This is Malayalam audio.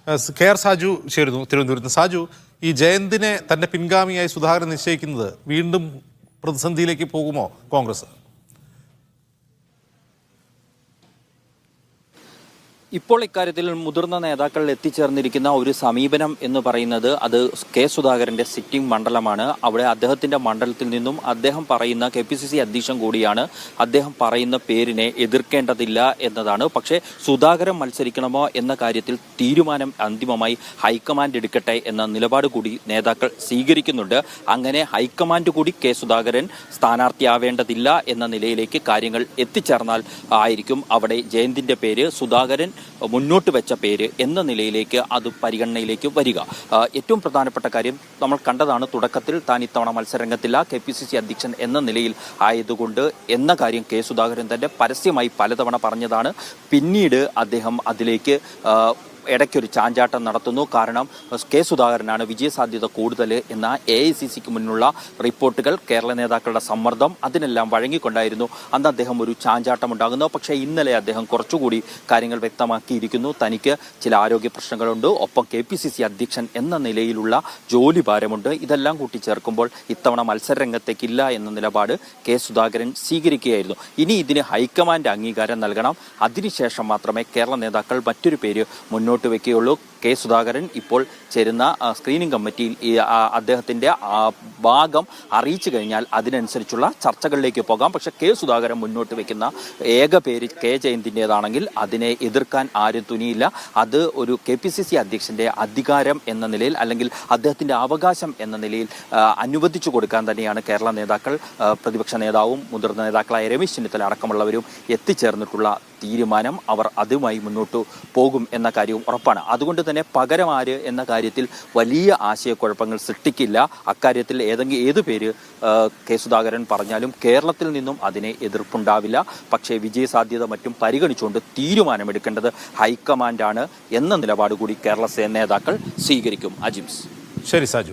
കെ ആർ സാജു ചേരുന്നു തിരുവനന്തപുരത്ത്. സാജു, ഈ ജയന്തിനെ തന്റെ പിൻഗാമിയായി സുധാകരൻ നിശ്ചയിക്കുന്നത് വീണ്ടും പ്രതിസന്ധിയിലേക്ക് പോകുമോ കോൺഗ്രസ്? ഇപ്പോൾ ഇക്കാര്യത്തിൽ മുതിർന്ന നേതാക്കൾ എത്തിച്ചേർന്നിരിക്കുന്ന ഒരു സമീപനം എന്ന് പറയുന്നത് അത് കെ സുധാകരന്റെ സിറ്റിംഗ് മണ്ഡലമാണ്. അവിടെ അദ്ദേഹത്തിന്റെ മണ്ഡലത്തിൽ നിന്നും അദ്ദേഹം പറയുന്ന KPCC അധ്യക്ഷൻ കൂടിയാണ്. അദ്ദേഹം പറയുന്ന പേരിനെ എതിർക്കേണ്ടതില്ല എന്നതാണ്. പക്ഷേ സുധാകരൻ മത്സരിക്കണമോ എന്ന കാര്യത്തിൽ തീരുമാനം അന്തിമമായി ഹൈക്കമാൻഡ് എടുക്കട്ടെ എന്ന നിലപാട് കൂടി നേതാക്കൾ സ്വീകരിക്കുന്നുണ്ട്. അങ്ങനെ ഹൈക്കമാൻഡ് കൂടി കെ സുധാകരൻ സ്ഥാനാർത്ഥിയാവേണ്ടതില്ല എന്ന നിലയിലേക്ക് കാര്യങ്ങൾ എത്തിച്ചേർന്നാൽ ആയിരിക്കും അവിടെ ജയന്തിന്റെ പേര് സുധാകരൻ മുന്നോട്ട് വെച്ച പേര് എന്ന നിലയിലേക്ക് അത് പരിഗണനയിലേക്ക് വരിക. ഏറ്റവും പ്രധാനപ്പെട്ട കാര്യം നമ്മൾ കണ്ടതാണ്, തുടക്കത്തിൽ താൻ ഇത്തവണ മത്സരരംഗത്തില്ല, KPCC അധ്യക്ഷൻ എന്ന നിലയിൽ ആയതുകൊണ്ട് എന്ന കാര്യം കെ സുധാകരൻ തന്നെ പരസ്യമായി പലതവണ പറഞ്ഞതാണ്. പിന്നീട് അദ്ദേഹം അതിലേക്ക് ഇടയ്ക്കൊരു ചാഞ്ചാട്ടം നടത്തുന്നു. കാരണം കെ സുധാകരനാണ് വിജയസാധ്യത കൂടുതൽ എന്ന AICCക്ക് മുന്നിലുള്ള റിപ്പോർട്ടുകൾ, കേരള നേതാക്കളുടെ സമ്മർദ്ദം, അതിനെല്ലാം വഴങ്ങിക്കൊണ്ടായിരുന്നു അന്ന് അദ്ദേഹം ഒരു ചാഞ്ചാട്ടം ഉണ്ടാകുന്നു. പക്ഷേ ഇന്നലെ അദ്ദേഹം കുറച്ചുകൂടി കാര്യങ്ങൾ വ്യക്തമാക്കിയിരിക്കുന്നു. തനിക്ക് ചില ആരോഗ്യ പ്രശ്നങ്ങളുണ്ട്, ഒപ്പം KPCC അധ്യക്ഷൻ എന്ന നിലയിലുള്ള ജോലി ഭാരമുണ്ട്. ഇതെല്ലാം കൂട്ടിച്ചേർക്കുമ്പോൾ ഇത്തവണ മത്സരരംഗത്തേക്കില്ല എന്ന നിലപാട് കെ സുധാകരൻ സ്വീകരിക്കുകയായിരുന്നു. ഇനി ഇതിന് ഹൈക്കമാൻഡ് അംഗീകാരം നൽകണം. അതിനുശേഷം മാത്രമേ കേരള നേതാക്കൾ മറ്റൊരു പേര് മുന്നോട്ട് വയ്ക്കുകയുള്ളൂ. കെ സുധാകരൻ ഇപ്പോൾ ചേരുന്ന സ്ക്രീനിംഗ് കമ്മിറ്റിയിൽ അദ്ദേഹത്തിന്റെ ഭാഗം അറിയിച്ചു കഴിഞ്ഞാൽ അതിനനുസരിച്ചുള്ള ചർച്ചകളിലേക്ക് പോകാം. പക്ഷെ കെ സുധാകരൻ മുന്നോട്ട് വെക്കുന്ന ഏക പേര് കെ ജയന്തിൻ്റെതാണെങ്കിൽ അതിനെ എതിർക്കാൻ ആരും തുനിയില്ല. അത് ഒരു KPCC അധ്യക്ഷന്റെ അധികാരം എന്ന നിലയിൽ, അല്ലെങ്കിൽ അദ്ദേഹത്തിന്റെ അവകാശം എന്ന നിലയിൽ അനുവദിച്ചു കൊടുക്കാൻ തന്നെയാണ് കേരള നേതാക്കൾ, പ്രതിപക്ഷ നേതാവും മുതിർന്ന നേതാക്കളായ രമേശ് ചെന്നിത്തല അടക്കമുള്ളവരും എത്തിച്ചേർന്നിട്ടുള്ള തീരുമാനം. അവർ അതുമായി മുന്നോട്ട് പോകും എന്ന കാര്യവും ഉറപ്പാണ്. അതുകൊണ്ട് തന്നെ പകരം ആര് എന്ന കാര്യത്തിൽ വലിയ ആശയക്കുഴപ്പങ്ങൾ സൃഷ്ടിക്കില്ല. അക്കാര്യത്തിൽ ഏത് പേര് കെ സുധാകരൻ പറഞ്ഞാലും കേരളത്തിൽ നിന്നും അതിനെ എതിർപ്പുണ്ടാവില്ല. പക്ഷേ വിജയസാധ്യത മറ്റും പരിഗണിച്ചുകൊണ്ട് തീരുമാനമെടുക്കേണ്ടത് ഹൈക്കമാൻഡാണ് എന്ന നിലപാട് കൂടി കേരള നേതാക്കൾ സ്വീകരിക്കും. അജിംസ്. ശരി സാജു.